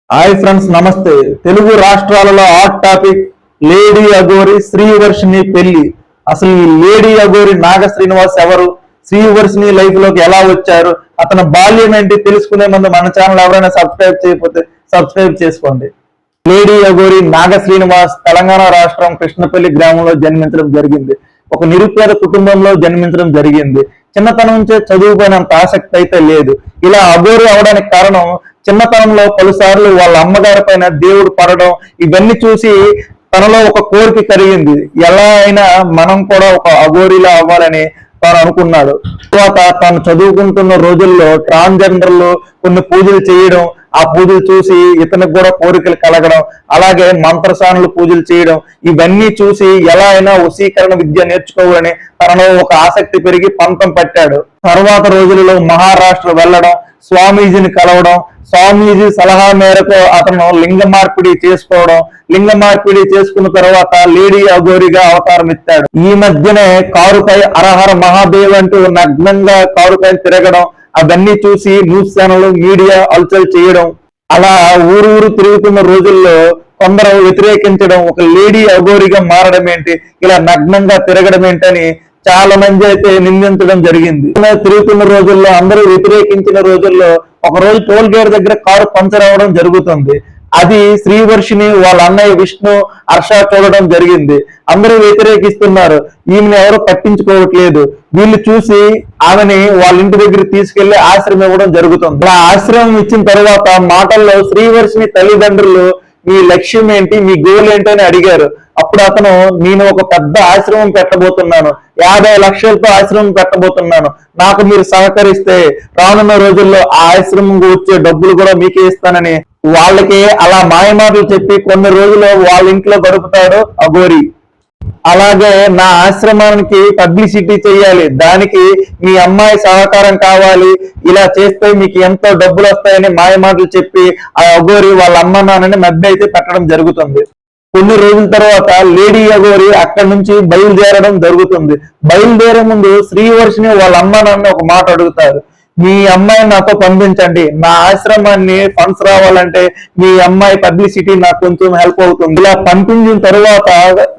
Hi friends, నమస్తే. తెలుగు రాష్ట్రాలలో hot topic lady Aghori Srivarshini పెళ్లి. అసలు ఈ లేడీ అఘోరి నాగ శ్రీనివాస్ ఎవరు? శ్రీవర్షిని లైఫ్ లోకి ఎలా వచ్చారు? అతని బాల్యం ఏంటి తెలుసుకునే ముందు మన ఛానల్ ఎవరైనా సబ్స్క్రైబ్ చేయకపోతే సబ్స్క్రైబ్ చేసుకోండి. లేడీ అఘోరి నాగ శ్రీనివాస్ తెలంగాణ రాష్ట్రం కృష్ణపల్లి గ్రామంలో జన్మించడం జరిగింది. ఒక నిరుపేద కుటుంబంలో జన్మించడం జరిగింది. చిన్నతనం నుంచే చదువుకునేంత ఆసక్తి అయితే లేదు. ఇలా అఘోరి అవడానికి కారణం చిన్నతనంలో పలుసార్లు వాళ్ళ అమ్మగారి పైన దేవుడు పడడం, ఇవన్నీ చూసి తనలో ఒక కోరిక కలిగింది. ఎలా అయినా మనం కూడా ఒక అఘోరిలా అవ్వాలని తాను అనుకున్నాడు. తర్వాత తాను చదువుకుంటున్న రోజుల్లో ట్రాన్స్జెండర్లు కొన్ని పూజలు చేయడం, ఆ పూజలు చూసి ఇతనికి కూడా కోరికలు కలగడం, అలాగే మంత్రసానులు పూజలు చేయడం, ఇవన్నీ చూసి ఎలా అయినా వశీకరణ విద్య నేర్చుకోవాలని తనలో ఒక ఆసక్తి పెరిగి పంతం పట్టాడు. తర్వాత రోజులలో మహారాష్ట్ర వెళ్ళడం, స్వామీజీని కలవడం, స్వామీజీ సలహా మేరకు అతను లింగ మార్పిడి చేసుకోవడం, లింగ మార్పిడి చేసుకున్న తర్వాత లేడీ అఘోరిగా అవతారం ఎత్తాడు. ఈ మధ్యనే కారుపై హరహర మహాదేవ్ అంటూ నగ్నంగా కారుపై తిరగడం, అవన్నీ చూసి న్యూస్ ఛానల్ మీడియా అల్చల్ చేయడం, అలా ఊరు తిరుగుతున్న రోజుల్లో కొందరు వ్యతిరేకించడం, ఒక లేడీ అఘోరిగా మారడం ఏంటి, ఇలా నగ్నంగా తిరగడం ఏంటని చాలా మంది అయితే నిందించడం జరిగింది. తిరుగుతున్న రోజుల్లో అందరూ వ్యతిరేకించిన రోజుల్లో ఒక రోజు టోల్ గేట్ దగ్గర కారు పంచర్ అవ్వడం జరుగుతుంది. అది శ్రీవర్షిని వాళ్ళ అన్నయ్య విష్ణు, హర్ష చూడడం జరిగింది. అందరూ వ్యతిరేకిస్తున్నారు, ఈమెను ఎవరు పట్టించుకోవట్లేదు. వీళ్ళు చూసి ఆమెని వాళ్ళ ఇంటి దగ్గర తీసుకెళ్లి ఆశ్రమం ఇవ్వడం జరుగుతుంది. అలా ఆశ్రమం ఇచ్చిన తర్వాత మాటల్లో శ్రీవర్షిని తల్లిదండ్రులు మీ లక్ష్యం ఏంటి, మీ గోల్ ఏంటి అని అడిగారు. అప్పుడు అతను, నేను ఒక పెద్ద ఆశ్రమం పెట్టబోతున్నాను, 50 లక్షలతో ఆశ్రమం పెట్టబోతున్నాను, నాకు మీరు సహకరిస్తే రానున్న రోజుల్లో ఆ ఆశ్రమం వచ్చే డబ్బులు కూడా మీకే ఇస్తానని వాళ్ళకి అలా మాయమాటలు చెప్పి కొన్ని రోజులు వాళ్ళ ఇంట్లో గడుపుతాడు అఘోరి. అలాగే నా ఆశ్రమానికి పబ్లిసిటీ చేయాలి, దానికి మీ అమ్మాయి సహకారం కావాలి, ఇలా చేస్తే మీకు ఎంతో డబ్బులు వస్తాయని మాయమాటలు చెప్పి ఆ అఘోరి వాళ్ళ అమ్మ నాన్నని మధ్య అయితే పెట్టడం జరుగుతుంది. కొన్ని రోజుల తర్వాత లేడీ అఘోరి అక్కడి నుంచి బయలుదేరడం జరుగుతుంది. బయలుదేరే ముందు శ్రీవర్షిని వాళ్ళ అమ్మ నాన్న ఒక మాట అడుగుతారు, మీ అమ్మాయిని నాతో పంపించండి, నా ఆశ్రమాన్ని ఫండ్స్ రావాలంటే మీ అమ్మాయి పబ్లిసిటీ నాకు కొంచెం హెల్ప్ అవుతుంది. ఇలా పంపించిన తర్వాత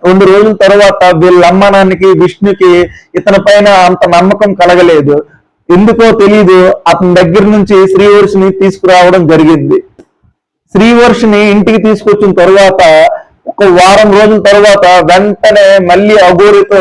2 రోజుల తర్వాత వీళ్ళ అమ్మ నాన్నకి విష్ణుకి ఇతని పైన అంత నమ్మకం కలగలేదు. ఎందుకో తెలీదు, అతని దగ్గర నుంచి శ్రీవర్షిని తీసుకురావడం జరిగింది. శ్రీవర్షిని ఇంటికి తీసుకొచ్చిన తర్వాత ఒక వారం రోజుల తర్వాత వెంటనే మళ్ళీ అఘోరితో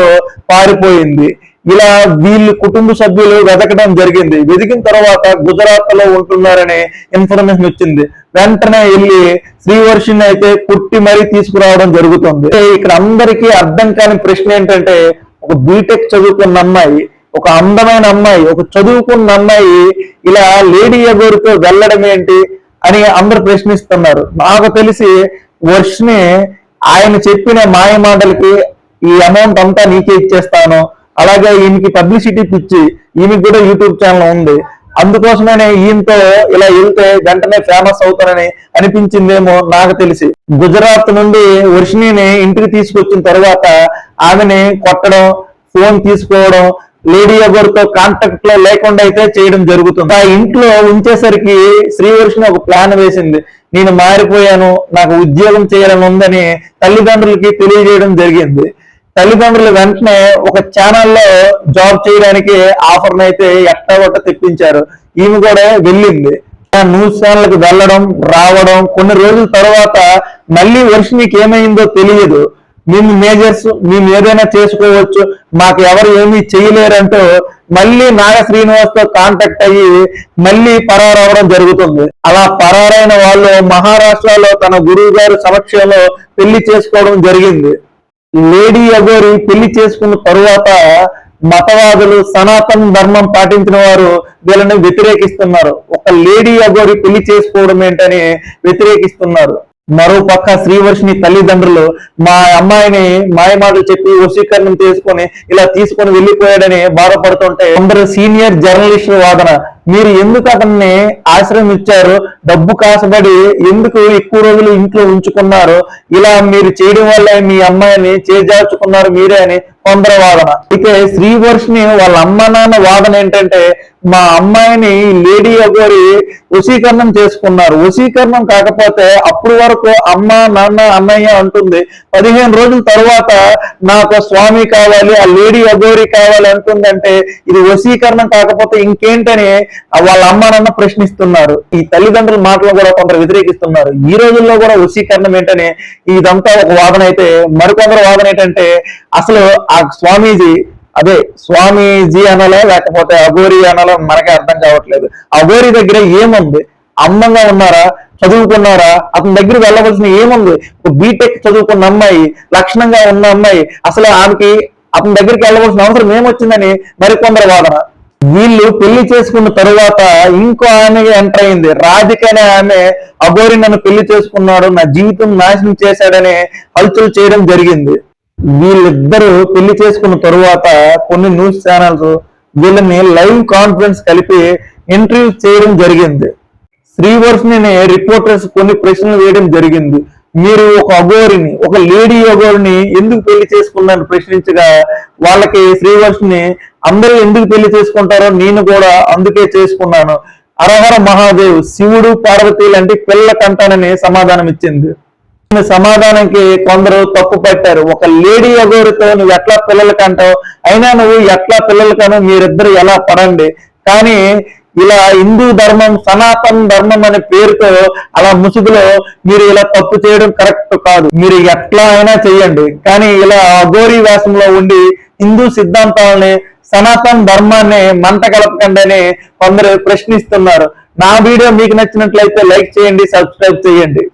పారిపోయింది. ఇలా వీళ్ళు కుటుంబ సభ్యులు వెతకడం జరిగింది. వెతికిన తర్వాత గుజరాత్ లో ఉంటున్నారని ఇన్ఫర్మేషన్ వచ్చింది. వెంటనే వెళ్ళి శ్రీవర్షిని అయితే కుట్టి మరీ తీసుకురావడం జరుగుతుంది. ఇక్కడ అందరికీ అర్థం కాని ప్రశ్న ఏంటంటే, ఒక బీటెక్ చదువుకున్న అమ్మాయి, ఒక అందమైన అమ్మాయి, ఒక చదువుకున్న అమ్మాయి ఇలా లేడీ అఘోరితో వెళ్ళడం ఏంటి అని అందరు ప్రశ్నిస్తున్నారు. నాకు తెలిసి వర్షిని ఆయన చెప్పిన మాయ మాటలకి ఈ అమౌంట్ అంతా నీకే ఇచ్చేస్తాను, అలాగే ఈయనకి పబ్లిసిటీ పిచ్చి, ఈయనకి కూడా యూట్యూబ్ ఛానల్ ఉంది, అందుకోసమనే ఈయనతో ఇలా వెళ్తే వెంటనే ఫేమస్ అవుతానని అనిపించిందేమో నాకు తెలిసి. గుజరాత్ నుండి వర్షిణిని ఇంటికి తీసుకొచ్చిన తర్వాత ఆమెని కొట్టడం, ఫోన్ తీసుకోవడం, లేడీ అఘోరితో కాంటాక్ట్ లో లేకుండా అయితే చేయడం జరుగుతుంది. ఆ ఇంట్లో ఉంచేసరికి శ్రీవర్షిని ఒక ప్లాన్ వేసింది, నేను మారిపోయాను, నాకు ఉద్యోగం చేయాలని ఉందని తల్లిదండ్రులకి తెలియజేయడం జరిగింది. తల్లిదండ్రులు వెంటనే ఒక ఛానల్లో జాబ్ చేయడానికి ఆఫర్ని అయితే ఎట్టగొట్ట తెప్పించారు. ఈమె కూడా వెళ్ళింది. న్యూస్ ఛానల్కి వెళ్ళడం రావడం, కొన్ని రోజుల తర్వాత మళ్ళీ వర్షినికి ఏమైందో తెలియదు. మేము మేజర్స్, మేము ఏదైనా చేసుకోవచ్చు, మాకు ఎవరు ఏమీ చేయలేరంటూ మళ్ళీ నాగ శ్రీనివాస్ తో కాంటాక్ట్ అయ్యి మళ్ళీ పరారవడం జరుగుతుంది. అలా పరారైన వాళ్ళు మహారాష్ట్రలో తన గురువు గారి సమక్షంలో పెళ్లి చేసుకోవడం జరిగింది. లేడీ అఘోరి పెళ్లి చేసుకున్న తరువాత మతవాదులు, సనాతన ధర్మం పాటించిన వారు వీళ్ళని వ్యతిరేకిస్తున్నారు. ఒక లేడీ అఘోరి పెళ్లి చేసుకోవడం ఏంటని వ్యతిరేకిస్తున్నారు. మరో పక్క శ్రీవర్షిని తల్లిదండ్రులు మా అమ్మాయిని మాయమాటలు చెప్పి వశీకరణం చేసుకొని ఇలా తీసుకొని వెళ్ళిపోయాడని బాధపడుతుంటే, కొందరు సీనియర్ జర్నలిస్టుల వాదన, మీరు ఎందుకు అతన్ని ఆశ్రయం ఇచ్చారు, డబ్బు కాసబడి ఎందుకు ఎక్కువ రోజులు ఇంట్లో ఉంచుకున్నారు, ఇలా మీరు చేయడం వల్ల మీ అమ్మాయిని చేజార్చుకున్నారు మీరే అని కొందరు వాదన. అయితే శ్రీవర్షిని వాళ్ళ అమ్మ నాన్న వాదన ఏంటంటే, మా అమ్మాయిని లేడీ అగోరి వశీకరణం చేసుకున్నారు. వశీకరణం కాకపోతే అప్పుడు వరకు అమ్మ నాన్న అన్నయ్య అంటుంది, 15 రోజుల తర్వాత నాకు స్వామి కావాలి, ఆ లేడీ అగోరి కావాలి అంటుందంటే ఇది వశీకరణం కాకపోతే ఇంకేంటని వాళ్ళ అమ్మ నాన్న ప్రశ్నిస్తున్నారు. ఈ తల్లిదండ్రుల మాటలు కూడా కొందరు వ్యతిరేకిస్తున్నారు. ఈ రోజుల్లో కూడా వశీకరణం ఏంటని ఇదంతా ఒక వాదన అయితే, మరికొందరు వాదన ఏంటంటే అసలు ఆ స్వామీజీ, అదే స్వామీజీ అనాలా లేకపోతే అఘోరి అనాలా మనకే అర్థం కావట్లేదు. అఘోరి దగ్గర ఏముంది? అందంగా ఉన్నారా, చదువుకున్నారా, అతని దగ్గర వెళ్ళవలసిన ఏముంది? బీటెక్ చదువుకున్న అమ్మాయి, లక్షణంగా ఉన్న అమ్మాయి, అసలు ఆమెకి అతని దగ్గరికి వెళ్ళవలసిన అవసరం ఏమొచ్చిందని మరికొందరు వాదన. వీళ్ళు పెళ్లి చేసుకున్న తరువాత ఇంకో ఆమె ఎంటర్ అయింది. రాధిక అనే ఆమె అఘోరి నన్ను పెళ్లి చేసుకున్నాడు, నా జీవితం నాశనం చేశాడని హల్చల్ చేయడం జరిగింది. వీళ్ళిద్దరూ పెళ్లి చేసుకున్న తరువాత కొన్ని న్యూస్ ఛానల్స్ వీళ్ళని లైవ్ కాన్ఫరెన్స్ కలిపి ఇంటర్వ్యూ చేయడం జరిగింది. శ్రీవర్షిని రిపోర్టర్స్ కొన్ని ప్రశ్నలు వేయడం జరిగింది. మీరు ఒక అఘోరిని, ఒక లేడీ అఘోరిని ఎందుకు పెళ్లి చేసుకున్నారని ప్రశ్నించగా, వాళ్ళకి శ్రీవర్షిని అందరూ ఎందుకు పెళ్లి చేసుకుంటారో నేను కూడా అందుకే చేసుకున్నాను, హరహర మహాదేవ్, శివుడు పార్వతి లాంటి పిల్ల కంటానని సమాధానం ఇచ్చింది. సమాధానానికి కొందరు తప్పు పట్టారు. ఒక లేడీ అఘోరితో నువ్వు ఎట్లా పిల్లలు కంటావు, అయినా నువ్వు ఎట్లా పిల్లలు కను, మీరిద్దరు ఎలా పడండి, కానీ ఇలా హిందూ ధర్మం, సనాతన ధర్మం అనే పేరుతో అలా ముసుగులో మీరు ఇలా తప్పు చేయడం కరెక్ట్ కాదు. మీరు ఎట్లా అయినా చెయ్యండి, కానీ ఇలా అఘోరీ వేషంలో ఉండి హిందూ సిద్ధాంతాలని, సనాతన ధర్మాన్ని మంట కలపకండి అని కొందరు ప్రశ్నిస్తున్నారు. నా వీడియో మీకు నచ్చినట్లయితే లైక్ చేయండి, సబ్స్క్రైబ్ చేయండి.